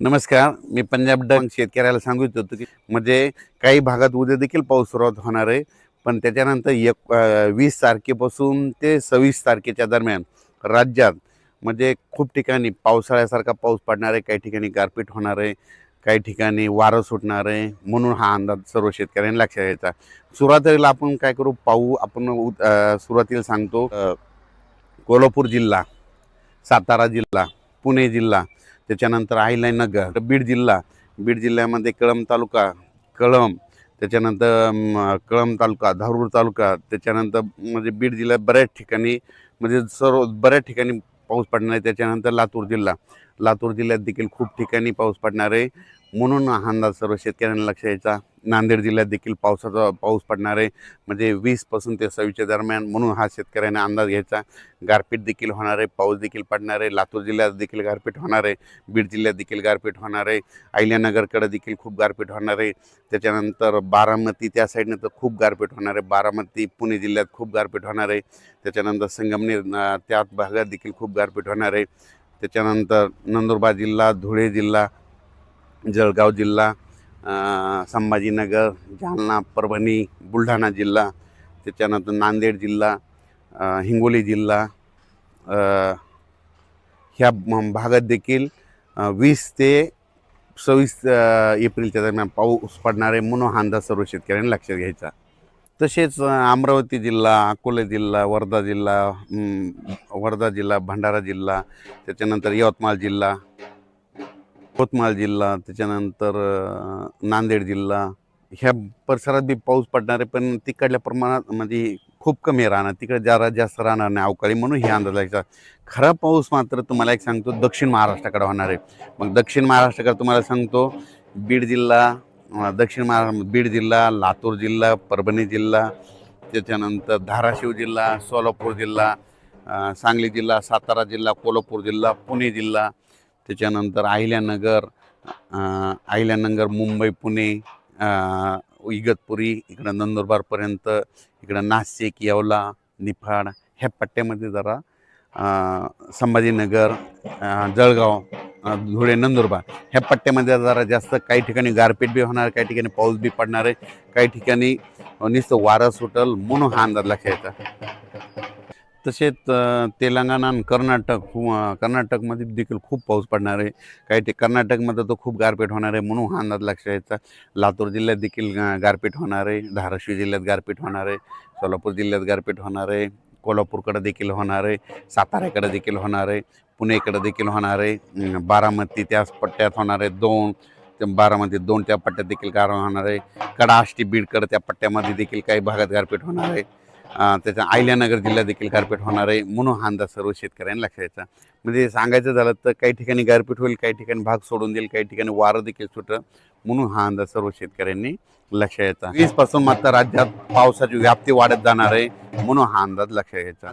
नमस्कार. मी पंजाब डक शेतकऱ्याला सांगू इच्छितो की म्हणजे काही भागात उद्या देखील पाऊस सुरुवात होणार आहे. पण त्याच्यानंतर 20 तारखेपासून ते 26 तारखेच्या दरम्यान राज्यात म्हणजे खूप ठिकाणी पावसाळ्यासारखा पाऊस पडणार आहे. काही ठिकाणी गारपीट होणार आहे, काही ठिकाणी वारं सुटणार आहे. म्हणून हा अंदाज सर्व शेतकऱ्यांनी लक्षात घ्यायचा. सुरुवातीला आपण काय करू पाहू. आपण सुरुवातीला सांगतो. कोल्हापूर जिल्हा, सातारा जिल्हा, पुणे जिल्हा, त्याच्यानंतर अहिल्यानगर, बीड जिल्हा. बीड जिल्ह्यामध्ये कळंब तालुका, कळंब, त्याच्यानंतर कळंब तालुका, धारूर तालुका, त्याच्यानंतर म्हणजे बीड जिल्ह्यात बऱ्याच ठिकाणी म्हणजे सर्व बऱ्याच ठिकाणी पाऊस पडणार आहे. त्याच्यानंतर लातूर जिल्हा, लातूर जिल्ह्यात देखील खूप ठिकाणी पाऊस पडणार आहे. म्हणून हा अंदाज सर्व शेतकऱ्यांना लक्ष द्यायचा. नांदेड जिल्ह्यात देखील पाऊस पडणार आहे, म्हणजे 20 पासून ते 26च्या दरम्यान. म्हणून हा शेतकऱ्यांना अंदाज घ्यायचा. गारपीट देखील होणार आहे, पाऊस देखील पडणार आहे. लातूर जिल्ह्यात देखील गारपीट होणार आहे, बीड जिल्ह्यात देखील गारपीट होणार आहे, अहिल्यानगरकडे देखील खूप गारपीट होणार आहे. त्याच्यानंतर बारामती त्या साईडनं तर खूप गारपीट होणार आहे. बारामती पुणे जिल्ह्यात खूप गारपीट होणार आहे. त्याच्यानंतर संगमनेर त्या भागात देखील खूप गारपीट होणार आहे. त्याच्यानंतर नंदुरबार जिल्हा, धुळे जिल्हा, जळगाव जिल्हा, संभाजीनगर, जालना, परभणी, बुलढाणा जिल्हा, त्याच्यानंतर नांदेड जिल्हा, हिंगोली जिल्हा, ह्या भागात देखील 20 ते 26 एप्रिलच्या दरम्यान पाऊस पडणार आहे. म्हणून हा अंदाज सर्व शेतकऱ्यांनी लक्षात घ्यायचा. तसेच अमरावती जिल्हा, अकोला जिल्हा, वर्धा जिल्हा, भंडारा जिल्हा, त्याच्यानंतर यवतमाळ जिल्हा, त्याच्यानंतर नांदेड जिल्हा, ह्या परिसरात बी पाऊस पडणार आहे. पण तिकडल्या प्रमाणात म्हणजे खूप कमी राहणार, तिकडे जरा जास्त राहणार नाही अवकाळी. म्हणून हे अंदाज लागचा. खरा पाऊस मात्र तुम्हाला एक सांगतो दक्षिण महाराष्ट्राकडे होणार आहे. मग दक्षिण महाराष्ट्राकडे तुम्हाला सांगतो बीड जिल्हा, बीड जिल्हा, लातूर जिल्हा, परभणी जिल्हा, त्याच्यानंतर धाराशिव जिल्हा, सोलापूर जिल्हा, सांगली जिल्हा, सातारा जिल्हा, कोल्हापूर जिल्हा, पुणे जिल्हा, त्याच्यानंतर अहिल्यानगर, मुंबई, पुणे, इगतपुरी, इकडं नंदुरबारपर्यंत, इकडं नाशिक, येवला, निफाड ह्या पट्ट्यामध्ये जरा, संभाजीनगर, जळगाव, धुळे, नंदुरबार ह्या पट्ट्यामध्ये जरा जास्त काही ठिकाणी गारपीट बी होणार, काही ठिकाणी पाऊस बी पडणार आहे, काही ठिकाणी नुसतं वारं सुटल. म्हणून हा अंदाज लक्षात येतात. तसेच तेलंगणा आणि कर्नाटकमध्ये देखील खूप पाऊस पडणार आहे. काही कर्नाटकमध्ये तर खूप गारपीट होणार आहे. म्हणून हा अंदाज लक्षात यायचा. लातूर जिल्ह्यात देखील गारपीट होणार आहे, धाराशिव जिल्ह्यात गारपीट होणार आहे, सोलापूर जिल्ह्यात गारपीट होणार आहे, कोल्हापूरकडे देखील होणार आहे, साताऱ्याकडे देखील होणार आहे, पुणेकडे देखील होणार आहे, बारामती त्याच पट्ट्यात होणार आहे, बारामती 2 त्या पट्ट्यात देखील गार होणार आहे, कडाष्टी बीडकडे त्या पट्ट्यामध्ये देखील काही भागात गारपीट होणार आहे. त्याच्या अहिल्यानगर जिल्ह्यात देखील गारपीट होणार आहे. म्हणून हा अंदाज सर्व शेतकऱ्यांनी लक्षात घ्यायचा. म्हणजे सांगायचं झालं तर काही ठिकाणी गारपीट होईल, काही ठिकाणी भाग सोडून देईल, काही ठिकाणी वारं देखील सुटेल. म्हणून हा अंदाज सर्व शेतकऱ्यांनी लक्षात घ्यायचा. 20 पासून मात्र राज्यात पावसाची व्याप्ती वाढत जाणार आहे. म्हणून हा अंदाज लक्षात घ्यायचा.